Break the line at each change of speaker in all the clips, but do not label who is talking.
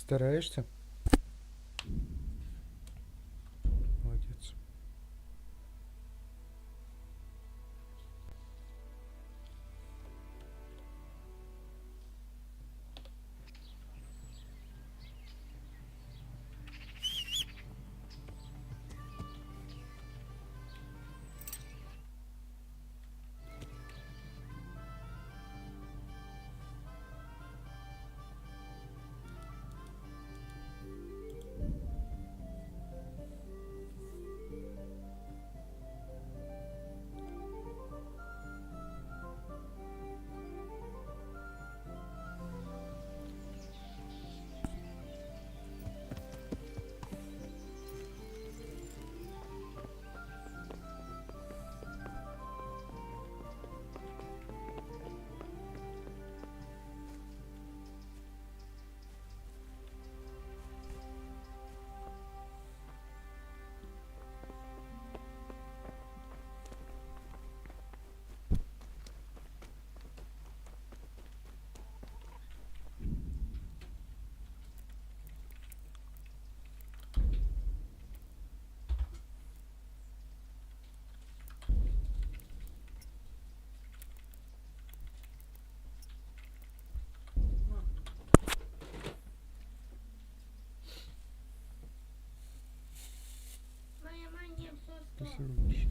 Стараешься? Молодец. Спасибо большое.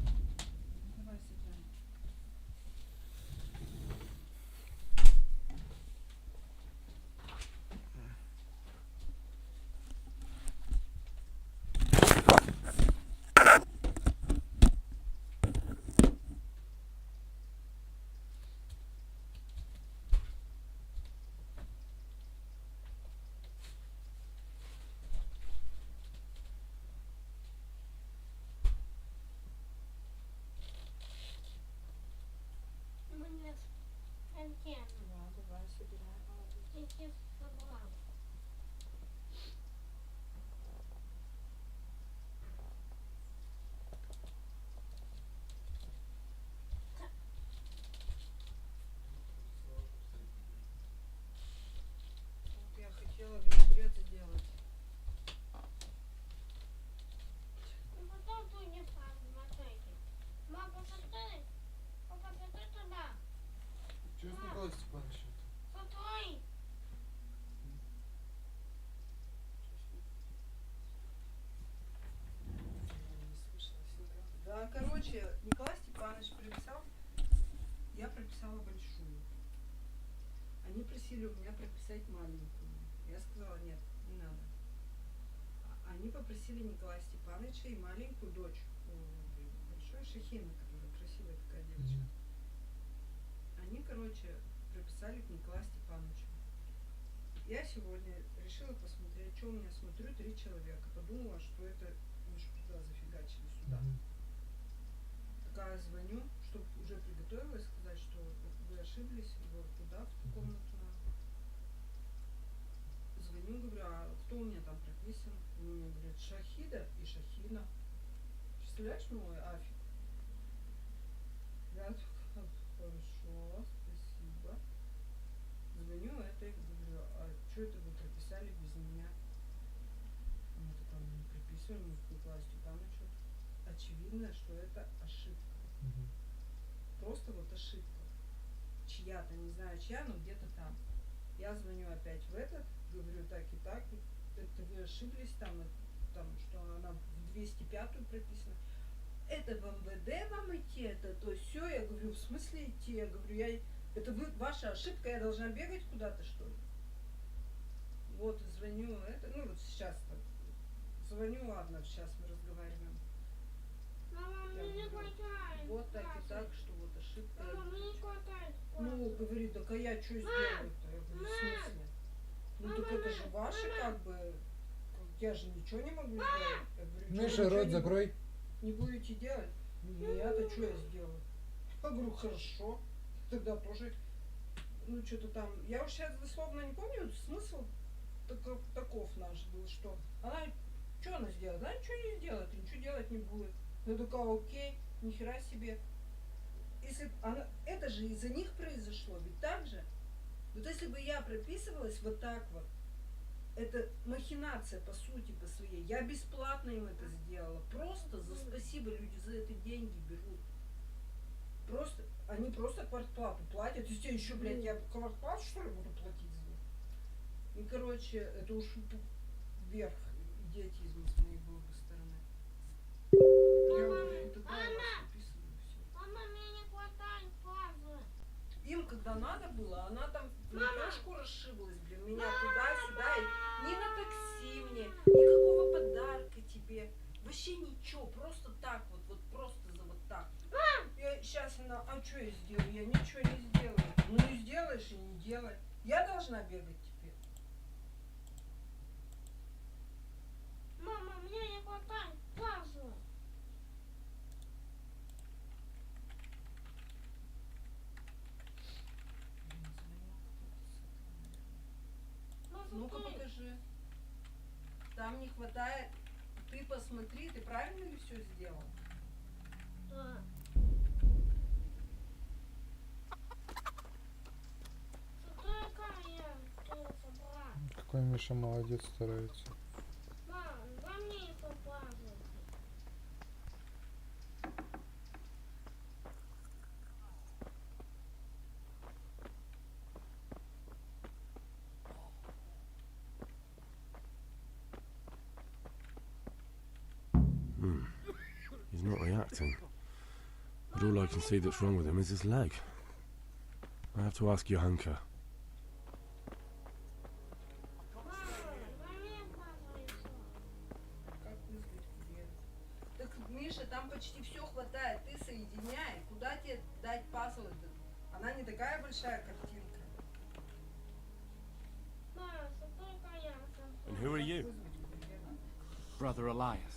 Я хотела винегрет сделать.
Что с Николаем Степановичем?
Да, короче, Николай Степанович прописал, я прописала большую. Они просили у меня прописать маленькую. Я сказала, нет, не надо. Они попросили Николая Степановича и маленькую дочь, большой Шахина, которая красивая такая девочка. Они, короче, прописали к Николаю Степановичу. Я сегодня решила посмотреть, что у меня смотрю, 3 человека. Подумала, что это мы ж туда зафигачили, сюда. Такая звоню, чтобы уже приготовилась сказать, что вы ошиблись, вот туда, в ту комнату надо. Звоню, говорю, а кто у меня там прописан? Они мне говорят, Шахида и Шахина. Представляешь мой афиг? Я такая, хорошо, спасибо. Звоню этой, говорю, а что это вы прописали без меня? Она такая, мы не прописываем, мы к Николаю Степановичу. Очевидно, что это ошибка. Просто вот ошибка. Чья-то, не знаю чья, но где-то там. Я звоню опять в этот, говорю, так и так, это вы ошиблись там, что она в 205-ю прописана. Это в МВД вам идти, это то все. Я говорю, в смысле идти? Я говорю, это вы, ваша ошибка, я должна бегать куда-то, что ли? Вот, звоню, это, ну вот сейчас-то. Звоню, ладно, сейчас мы разговариваем.
Мама, мне не хватает.
Вот так и так, что вот ошибка.
Мама, мне не хватает.
Ну, говорит, так а я что сделаю-то? Я говорю, в смысле? Ну так это же ваше, как бы, я же ничего не могу сделать. Я говорю,
Миша, рот закрой.
Не будете делать? Нет, а что я сделаю? Я говорю, хорошо. Тогда тоже, ну что-то там, я уж сейчас дословно не помню, смысл таков наш был, что она, что она сделает? Она ничего не сделает, ничего делать не будет. Я такая, окей, нихера себе. Если она, это же из-за них произошло, ведь так же? Вот если бы я прописывалась вот так вот, это махинация по сути по своей. Я бесплатно им это сделала. Просто за спасибо люди за это деньги берут. Просто, они просто квартплату платят. И тебе еще, блядь, я квартплату что ли буду платить за них? И, короче, это уж вверх идиотизм с моей глупой стороны. Я уже и такая раз описываю все.
Мама, мне не хватает пазлы.
Им, когда надо было, она там лепешку расшиблась, блин, меня туда-сюда. И ни на такси мне, никакого подарка тебе. Вообще ничего, просто так вот просто за вот так. Я сейчас она, а что я сделаю? Я ничего не сделаю. Ну не сделаешь и не делай. Я должна бегать теперь.
Мама, мне не хватает пазлы.
Ну-ка покажи. Там не хватает. Ты посмотри, ты правильно ли все сделал?
Да.
Какой Миша молодец, старается.
Мам, дай мне еще пазлы.
He's not reacting. But all I can see that's wrong with him is his leg. I have to ask Johanka.
Мама, дай мне пазлы еще.
Как вызвать клиента? Так, Миша, там почти все хватает. Ты соединяй. Куда тебе дать пазлы? Она не такая большая картинка.
Мама, что только я сам.
And who are you?
Вызвать клиента.
Brother Elias.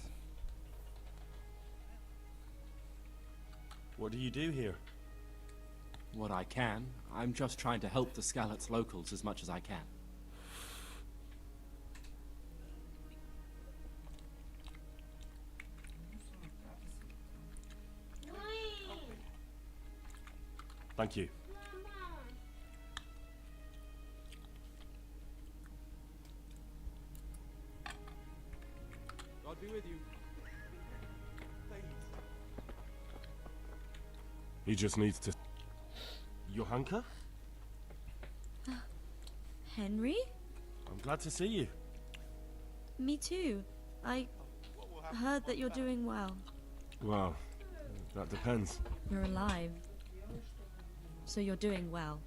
What do you do here?
What I can. I'm just trying to help the Skalitz locals as much as I can.
Блин,
Thank you.
мама.
God be with you.
He just needs to... Johanka?
Henry?
I'm glad to see you.
Me too. I heard that you're doing well.
Well, that depends.
You're alive. So you're doing well.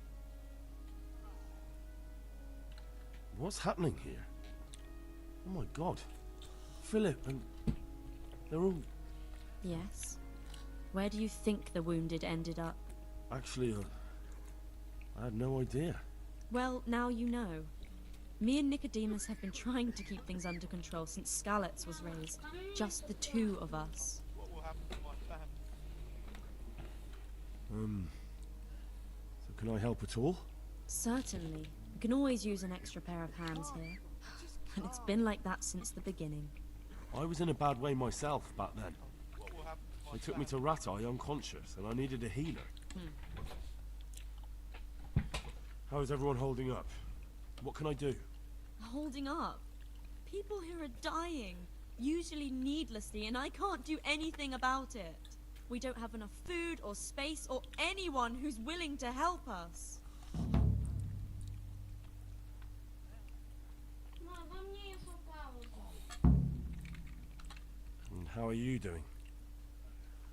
What's happening here? Oh my god. Philip and... They're all...
Yes. Where do you think the wounded ended up?
Actually, I had no idea.
Well, now you know. Me and Nicodemus have been trying to keep things under control since Skalitz was raised. Just the two of us.
So can I help at all?
Certainly. We can always use an extra pair of hands here. And it's been like that since the beginning.
I was in a bad way myself back then. They took me to Ratai unconscious, and I needed a healer. How is everyone holding up? What can I do?
Holding up. People here are dying, usually needlessly, and I can't do anything about it. We don't have enough food or space or anyone who's willing to help us.
Мам, дай мне еще пазлы.
And how are you doing?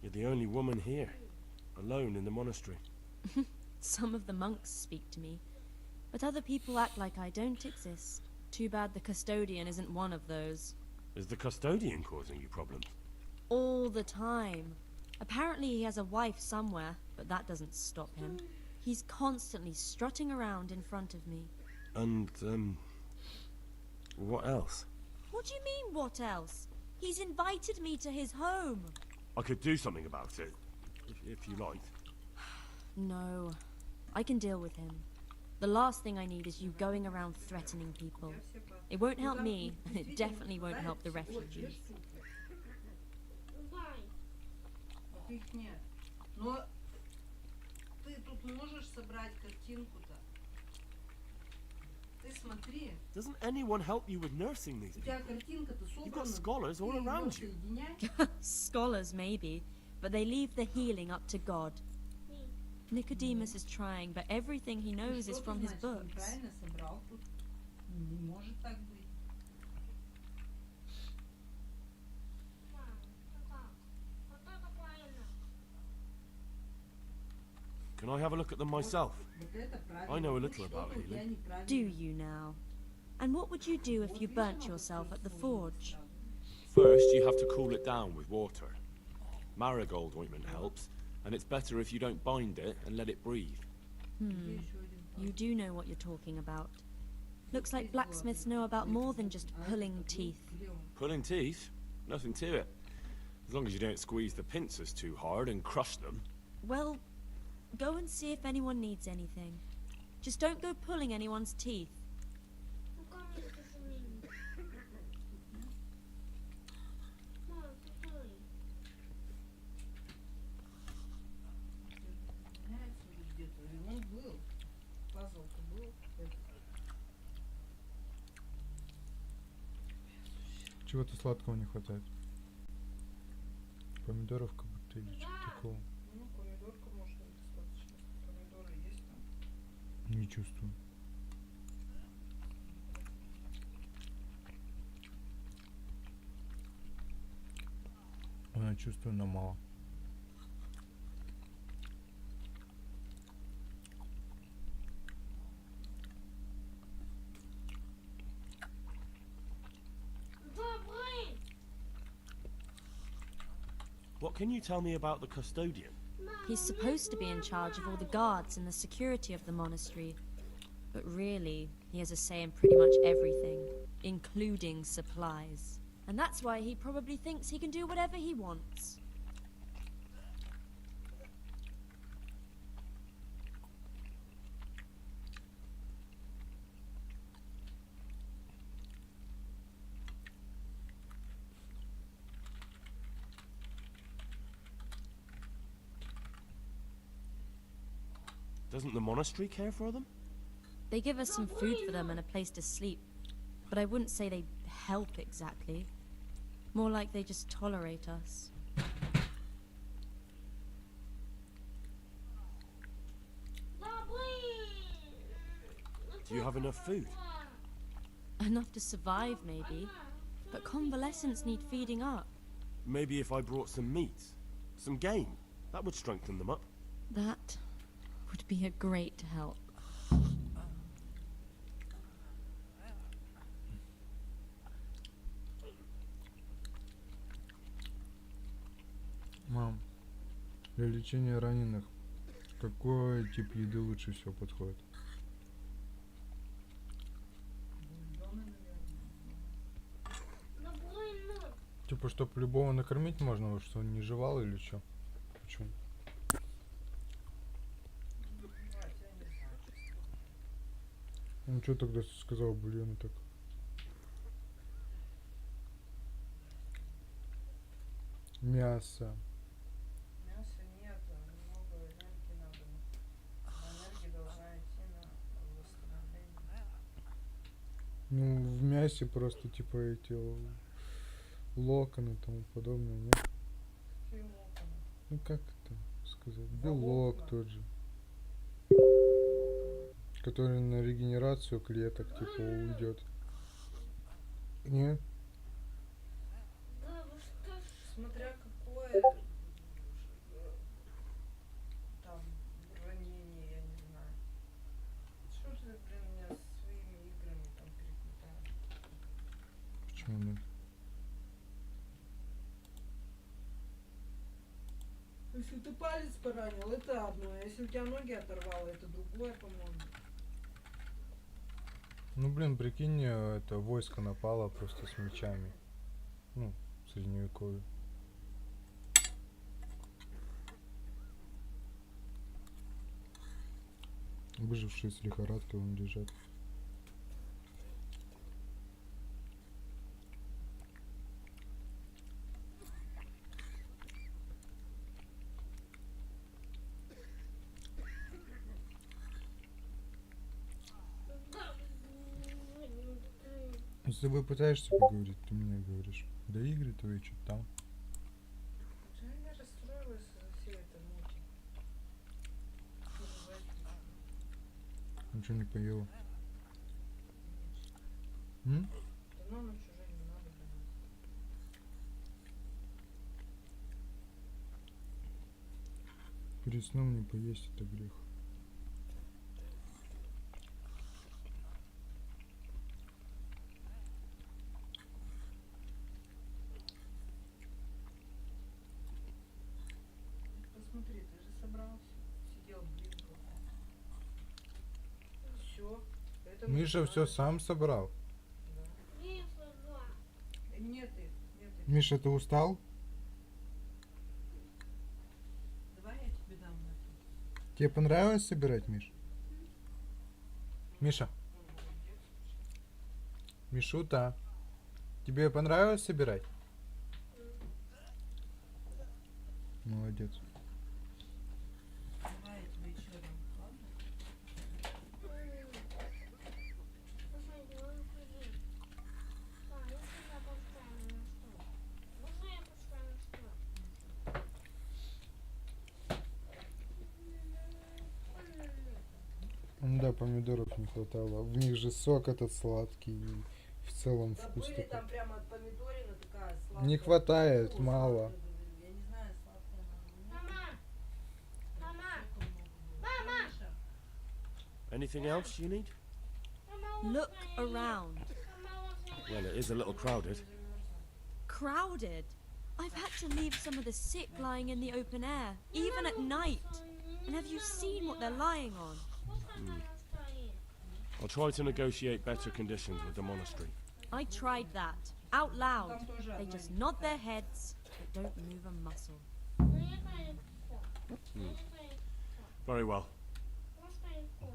You're the only woman here, alone in the monastery.
Some of the monks speak to me, but other people act like I don't exist. Too bad the custodian isn't one of those.
Is the custodian causing you problems?
All the time. Apparently he has a wife somewhere, but that doesn't stop him. He's constantly strutting around in front of me.
And, what else?
What do you mean, what else? He's invited me to his home.
I could do something about it, if you liked.
No, I can deal with him. The last thing I need is you going around threatening people. It won't help me, and it definitely won't help the refugees.
Дай.
Вот их нет. Но ты тут можешь собрать картинку-то? Ты ты смотри,
Doesn't anyone help you with nursing these
у
people?
тебя картинка-то
You've got
собрана.
scholars all
Ты её
around you.
соединяй.
Scholars, maybe, but they leave the healing up to God. Nicodemus is trying, but everything he knows is
Что
from his
значит,
books.
неправильно собрал тут? Не может так быть.
Can I have a look at them myself?
Вот это правильно.
I know a
Тут
little
что-то
about
у тебя
healing.
неправильно.
Do you now? And what would you do if you burnt yourself at the forge?
First, you have to cool it down with water. Marigold ointment helps, and it's better if you don't bind it and let it breathe.
Где еще один пан?
You do know what you're talking about. Looks like blacksmiths know about more than just pulling teeth.
Где он?
Pulling teeth? Nothing to it. As long as you don't squeeze the pincers too hard and crush them.
Well, go and see if anyone needs anything. Just don't go pulling anyone's teeth.
Меняется ли где-то? Он был. Пазл-то был.
Чего-то сладкого не хватает. Помидоров как будто или что-то такого.
Ну, помидорка может быть достаточно. Помидоры есть там.
Не чувствую. Я чувствую, но мало.
What can you tell me about the custodian?
He's supposed to be in charge of all the guards and the security of the monastery. But really, he has a say in pretty much everything, including supplies. And that's why he probably thinks he can do whatever he wants.
Doesn't the monastery care for them?
They give us some food for them and a place to sleep. But I wouldn't say they help exactly. More like they just tolerate us.
Do you have enough food?
Enough to survive, maybe. But convalescents need feeding up.
Maybe if I brought some meat, some game, that would strengthen them up.
That would be a great help.
Мам, для лечения раненых какой тип еды лучше всего подходит?
Бульоны, наверное.
Типа, чтоб любого накормить можно, вот, что он не жевал или что? Почему?
Бывает, я не знаю, честно.
Ну что тогда сказал бульоны так? Мясо.
Мяса нет, много энергии надо. Энергия должна идти на восстановление.
Ну, в мясе просто типа эти локоны и тому подобное, нет?
Какие локоны?
Ну как это сказать?
Волокна.
Белок тот же. Который на регенерацию клеток типа уйдет. Нет?
Смотря какое там ранение, я не знаю. Что ты, блин, меня своими играми там переплетаешь?
Почему нет?
Если ты палец поранил, это одно. А если у тебя ноги оторвало, это другое, по-моему.
Ну блин, прикинь, это войско напало просто с мечами. Ну, в средневековье. Выжившие с лихорадкой вон лежат. С тобой пытаешься поговорить, ты мне говоришь. Да игры твои что-то там.
Почему я расстроилась из-за всей этой мути?
Ничего не поела. М?
Давно ночь уже не надо для нас.
Перед сном не поесть это грех.
Посмотри, ты же собрался. Сидел, блинкал. Все.
Миша все сам собрал.
Да.
Вижу, да.
Нет, нет.
Миша, ты устал?
Давай я тебе дам это.
Тебе понравилось собирать, Миш? Миша. Мишута. Тебе понравилось собирать? Молодец.
Давай я тебе еще дам. Ладно?
Слушай, ну выходи. А, если я поставлю на что? Можно я поставлю на что?
Ну да, помидоров не хватало. В них же сок этот сладкий. И в целом
Да
вкус
были
такой.
там прямо от помидорина такая сладкая.
Не хватает,
Фу,
мало.
сладкая, говорю. Я не знаю, сладкая она.
Мама! Мама!
Мама!
Мама!
Anything else you need?
Мама,
Look
вот моя.
around.
Мама, вот моя.
Well, it is a little crowded.
Crowded? I've had to leave some of the sick lying in the open air, even at night. And have you seen what they're lying on?
Пускай мама стоит.
I'll try to negotiate better conditions with the monastery.
I tried that, out loud.
Там тоже
They
одна
just
не
nod their
хватает.
heads, but don't move a muscle.
Ну, это легко. Это легко.
Very well.
Просто легко.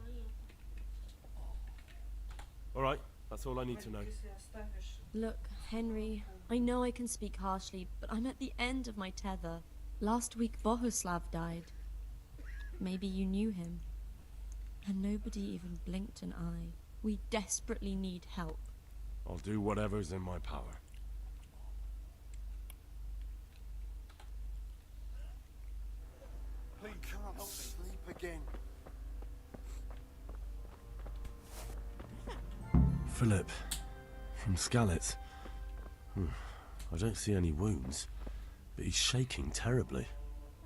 All right, that's all I need to know.
Если оставишь.
Look, Henry, I know I can speak harshly, but I'm at the end of my tether. Last week Bohuslav died. Maybe you knew him. And nobody even blinked an eye. We desperately need help.
I'll do whatever's in my power.
Please can't sleep again.
Philip, from Skalitz. I don't see any wounds, but he's shaking terribly.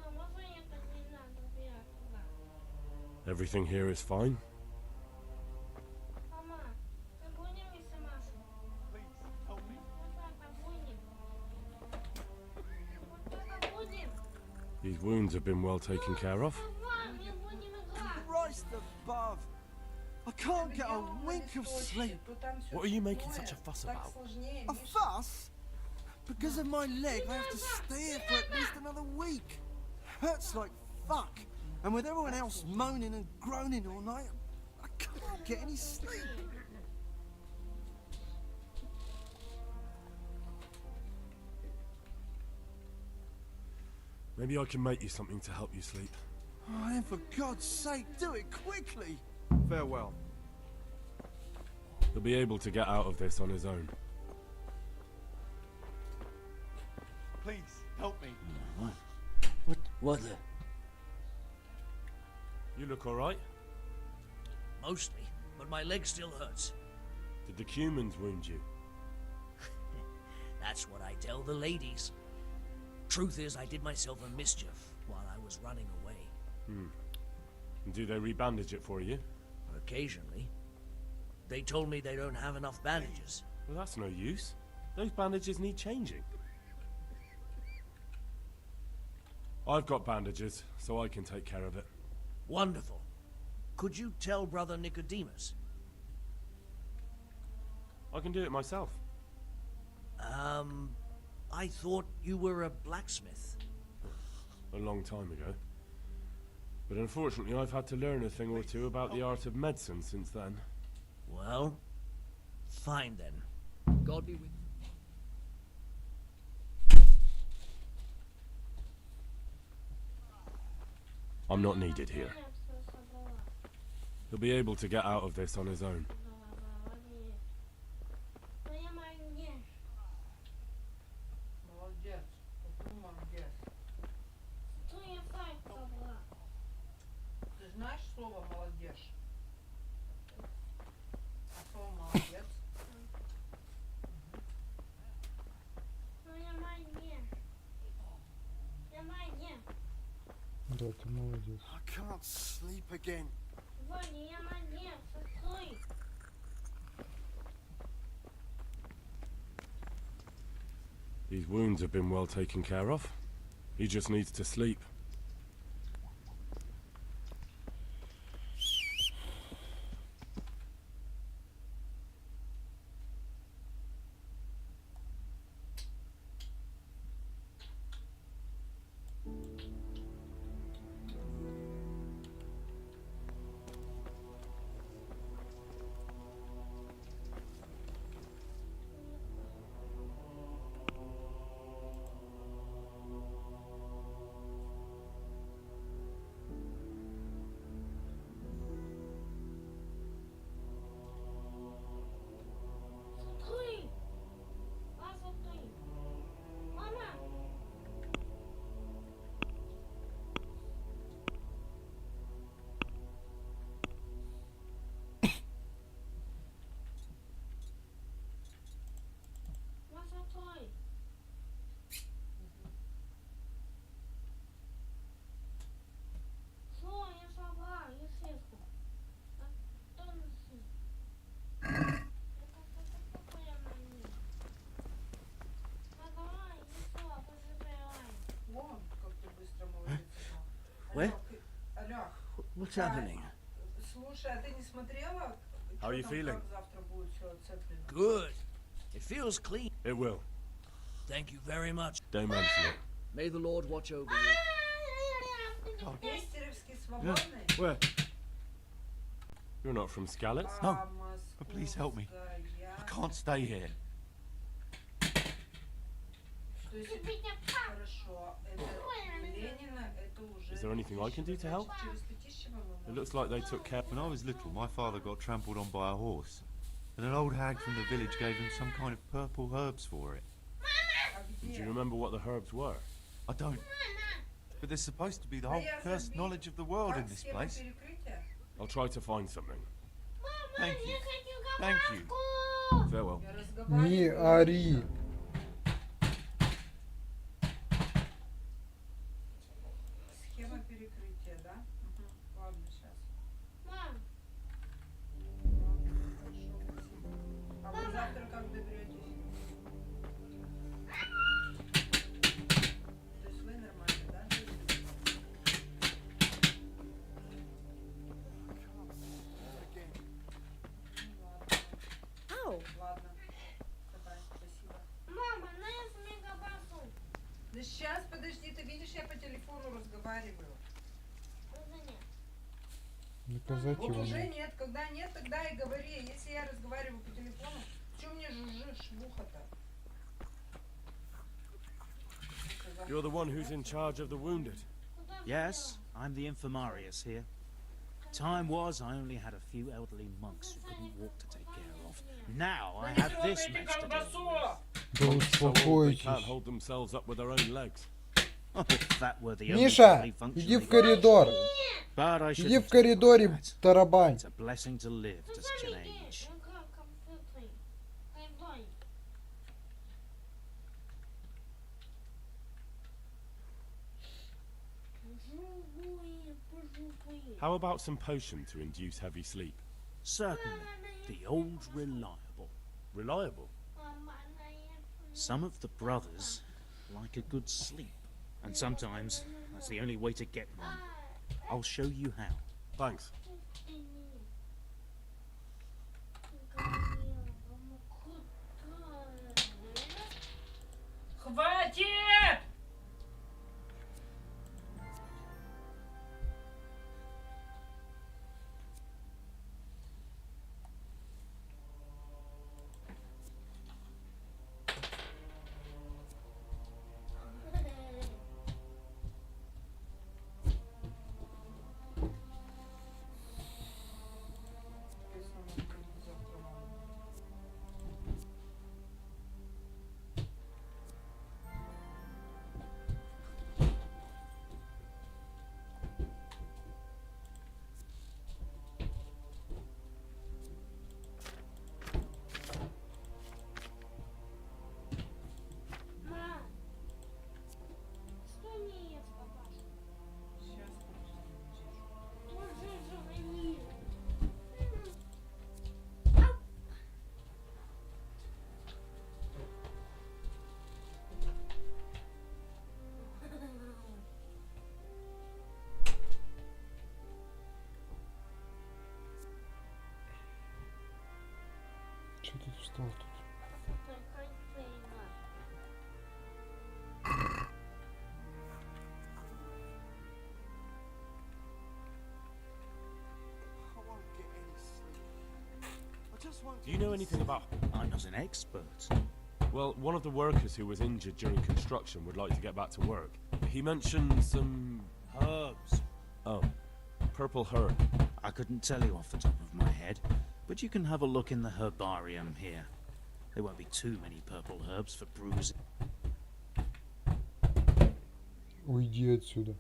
А можно ехать не надо, я туда.
Everything here is fine?
Мама, мы будем вместе Машу?
Please help me.
Вот так будем. Вот так будем.
These wounds have been well taken care of.
Мам, мы будем играть.
Christ above. I can't get a wink of sleep.
What are you making such a fuss about?
A fuss? Because of my leg, I have to stay here for at least another week. Hurts like fuck. And with everyone else moaning and groaning all night, I can't get any sleep.
Maybe I can make you something to help you sleep.
Oh, then for God's sake, do it quickly. Farewell.
He'll be able to get out of this on his own.
Please, help me.
What?
You look all right?
Mostly, but my leg still hurts.
Did the humans wound you?
That's what I tell the ladies. Truth is, I did myself a mischief while I was running away.
And do they rebandage it for you?
Occasionally. They told me they don't have enough bandages.
Well, that's no use. Those bandages need changing. I've got bandages, so I can take care of it.
Wonderful. Could you tell Brother Nicodemus?
I can do it myself.
I thought you were a blacksmith.
A long time ago. But unfortunately, I've had to learn a thing or two about the art of medicine since then.
Well, fine then. God be with you.
I'm not needed here.
Я всё собрала.
He'll be able to get out of this on his own.
Говори. Но
Молодец.
Что я сайт собрала?
Ты знаешь слово молодец? А слово молодец?
Ну я моя. Я моя.
Да, ты молодец.
I can't sleep again.
Ваня, я моя. Стой.
His wounds have been well taken care of. He just needs to sleep.
Стой. Лаза, стой. Мама. Лаза, стой. Что я собрала, естественно. А кто носит? Это какая моя? А давай, еще поживай.
Вон, как ты быстро молодец.
Where?
Алёх,
What's
Да.
happening?
слушай, а ты не смотрела,
How are you
чё там,
feeling?
как завтра будет все отцеплено?
Good. It feels clean.
It will.
Thank you very much.
Don't mention it.
May the Lord watch over you.
Нестеровский свободный?
Where?
You're not from Skalitz?
No,
А
but please help me.
Московская.
I can't stay here.
Что если... Хорошо, это Ленина, это уже...
Is there anything I can do to help?
Через Пятищево мы
It
можем...
looks like they took care.
When I was little, my father got trampled on by a horse, and an old hag from the village gave him some kind of purple herbs for it.
А
Do
где?
you remember what the herbs were?
I don't. But there's supposed to be the
Да
whole
я
cursed
забил.
knowledge of the world in
Как
this
схема
place.
перекрытия?
I'll try to find something.
Thank you. Thank you.
Farewell.
Я
Не
разговариваю.
ори.
Схема перекрытия, да? Угу. Ладно, сейчас.
Мам,
Хорошо, спасибо. А вы завтра как доберетесь? То есть вы нормально, да?
Ow!
Ладно. Давай, спасибо.
мама, нас мегабасу.
Да сейчас, подожди, ты видишь, я по телефону разговариваю.
Уже нет.
Наказать
Вот
его
уже
надо.
нет, когда нет, тогда и говори. Если я разговариваю по телефону, что мне жужжишь, шлюха-то?
You're the one who's in charge of the wounded.
Куда
Yes, I'm the infirmarius here. Time was I only had a few elderly monks who couldn't walk to take care of. Now I have this mess to deal with.
Да
So old they can't
успокойтесь.
hold themselves up with their own legs.
If that were the only
Миша,
bodily function
иди
they
в
could
коридор.
perform. But I
Иди
shouldn't
в коридоре,
that.
тарабань.
It's a blessing to live to such an age.
Игра компьютер. Пойдем.
How about some potion to induce heavy sleep?
Certainly, the old reliable.
Reliable.
Some of the brothers like a good sleep, and sometimes that's the only way to get one. I'll show you how.
Thanks.
Хватит!
Че тут встал тут?
I won't get any sleep. I just won't
Do you
get
know
any
anything about...
I'm not an expert.
Well, one of the workers who was injured during construction would like to get back to work. He mentioned some...
Herbs.
Oh. Purple herb.
I couldn't tell you off the top of my head, but you can have a look in the herbarium here. There won't be too many purple herbs for bruising.
Уйди отсюда.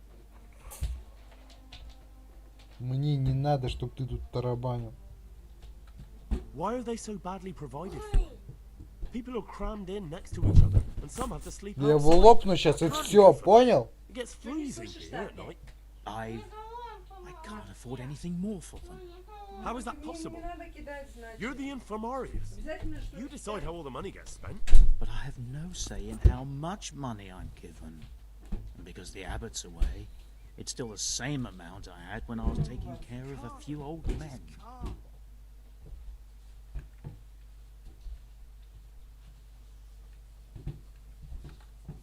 Мне не надо, чтобы ты тут тарабанил.
Why are they so badly provided for? People are crammed in next to each other, and some have to sleep
Я его
outside.
лопну сейчас и все, понял?
It gets freezing here at night.
I can't afford anything more for them.
How is that possible? You're the infirmarius. You decide how all the money gets spent.
But I have no say in how much money I'm given. And because the abbot's away, it's still the same amount I had when I was taking care of a few old men.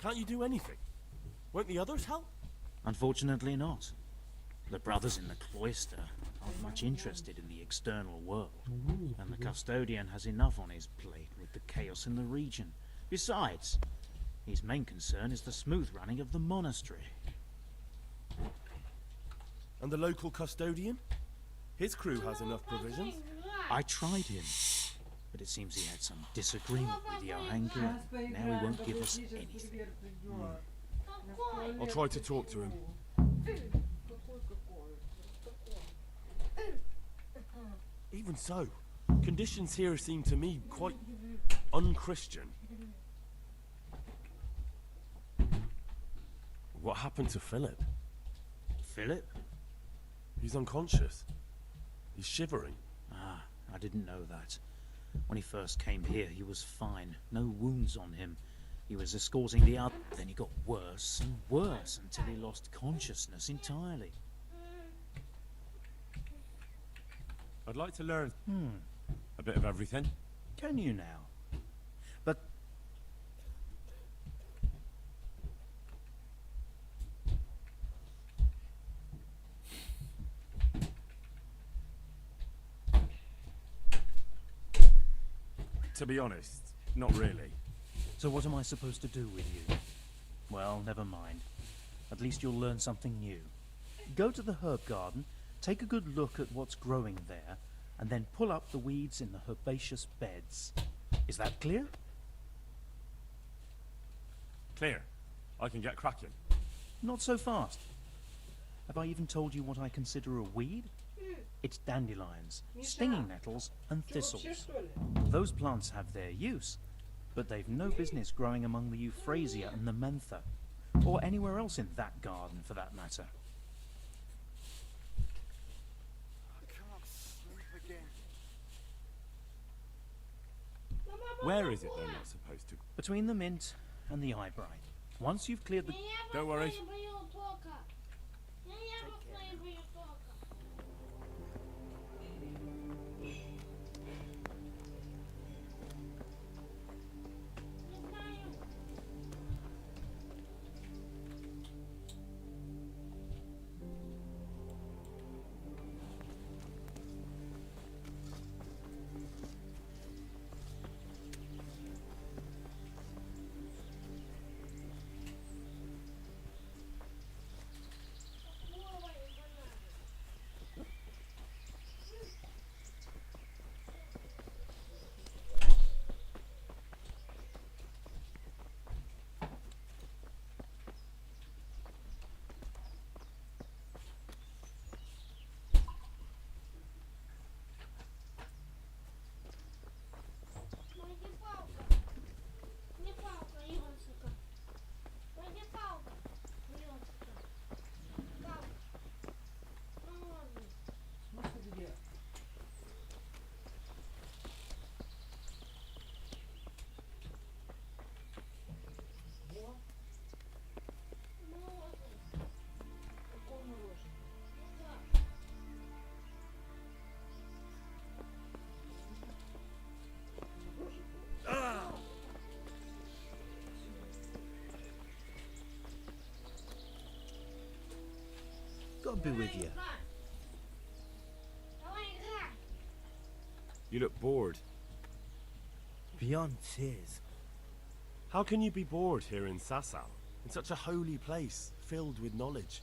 Can't you do anything? Won't the others help?
Unfortunately not. The brothers in the cloister aren't much interested in the external world, and the custodian has enough on his plate with the chaos in the region. Besides, his main concern is the smooth running of the monastery.
And the local custodian? His crew has enough provisions.
I tried him, but it seems he had some disagreement with Johanka, and now he won't give us anything.
I'll try to talk to him. Even so, conditions here seem to me quite un-Christian. What happened to Philip?
Philip?
He's unconscious. He's shivering.
Ah, I didn't know that. When he first came here, he was fine. No wounds on him. He was escorting the other. Then he got worse and worse until he lost consciousness entirely.
I'd like to learn a bit of everything.
Can you now? But...
To be honest, not really.
So what am I supposed to do with you? Well, never mind. At least you'll learn something new. Go to the herb garden, take a good look at what's growing there, and then pull up the weeds in the herbaceous beds. Is that clear?
Clear. I can get cracking.
Not so fast. Have I even told you what I consider a weed? It's dandelions, stinging nettles, and thistles. Those plants have their use, but they've no business growing among the euphrasia and the mentha, or anywhere else in that garden for that matter.
I can't sleep again.
Where is it they're not supposed to?
Between the mint and the eyebright. Once you've cleared the...
Don't worry.
God be with you.
You look bored.
Beyond tears.
How can you be bored here in Sasau? In such a holy place, filled with knowledge.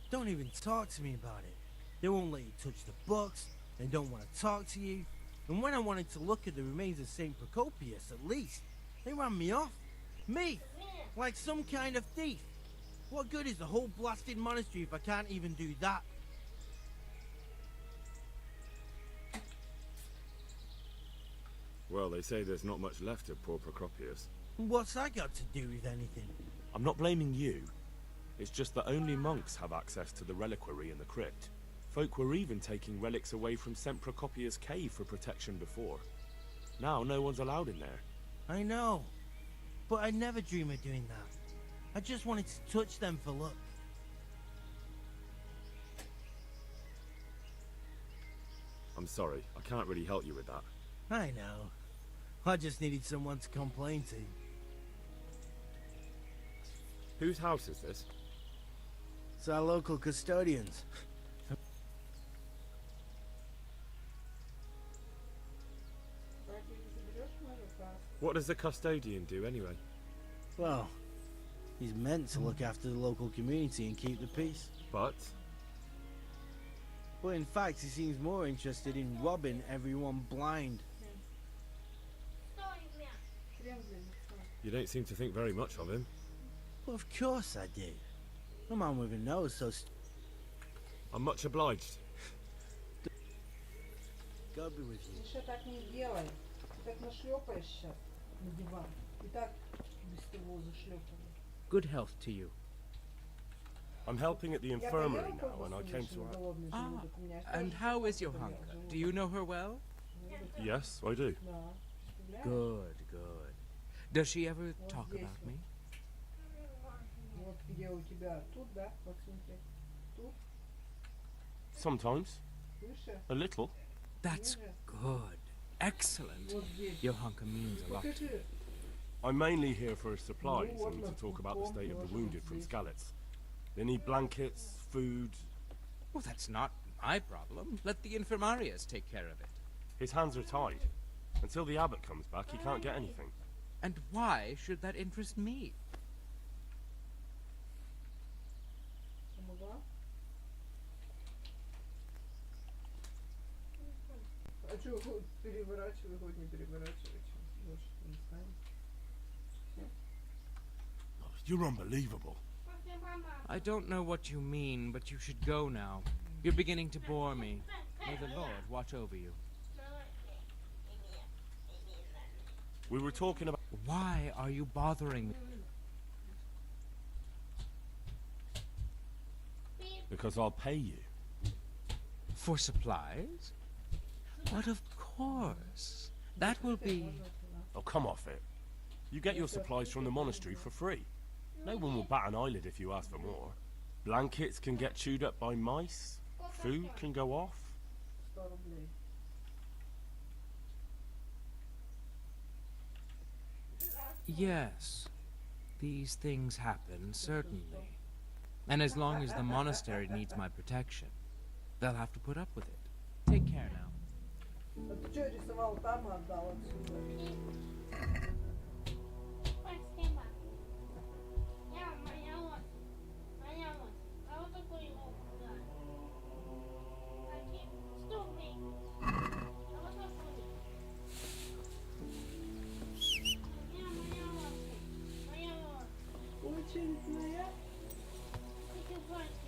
Don't even talk to me about it. They won't let you touch the books. They don't want to talk to you. And when I wanted to look at the remains of St. Procopius, at least, they ran me off. Me! Like some kind of thief. What good is the whole blasted monastery if I can't even do that?
Well, they say there's not much left of poor Procopius.
What's that got to do with anything?
I'm not blaming you. It's just that only monks have access to the reliquary in the crypt. Folk were even taking relics away from St. Procopius' cave for protection before. Now no one's allowed in there.
I know. But I'd never dream of doing that. I just wanted to touch them for luck.
I'm sorry, I can't really help you with that.
I know. I just needed someone to complain to.
Whose house is this?
It's our local custodians.
What does the custodian do anyway?
Well, he's meant to look after the local community and keep the peace.
But
in fact, he seems more interested in robbing everyone blind.
you don't seem to think very much of him.
Well, of course I do. A man with a nose so...
I'm much obliged.
God be with you.
Миша, так не делай. Ты так нашлепаешь сейчас на диван. И так без того зашлепано.
Good health to you.
I'm helping at the infirmary now, and I came to...
And how is Johanka? Do you know her well?
Yes, I do.
Good, good. Does she ever talk about me?
Вот где у тебя. Тут, да? Вот смотри. Тут.
Sometimes.
Выше.
A little.
That's good. Excellent.
Вот здесь.
Johanka means a lot to me.
I'm mainly here for supplies and to talk about the state of the wounded from Skalitz. They need blankets, food.
Well, that's not my problem. Let the infirmarius take care of it.
His hands are tied. Until the abbot comes back, he can't get anything.
And why should that interest me?
Помогла? А что, переворачивай, хоть не переворачивай. Больше не станет.
You're unbelievable.
I don't know what you mean, but you should go now. You're beginning to bore me. May the Lord watch over you.
We were talking about...
Why are you bothering me?
Because I'll pay you.
For supplies? But of course. That will be...
Oh, come off it. You get your supplies from the monastery for free. No one will bat an eyelid if you ask for more. Blankets can get chewed up by mice. Food can go off.
100 рублей.
Yes. These things happen, certainly. And as long as the monastery needs my protection, they'll have to put up with it. Take care now.
А ты что рисовал там и отдал отсюда?
Спасибо. Моя вот. А вот такой вот, да. Такие 100 рублей. А вот такой. Моя вот.
Очередь моя.
Такие братья.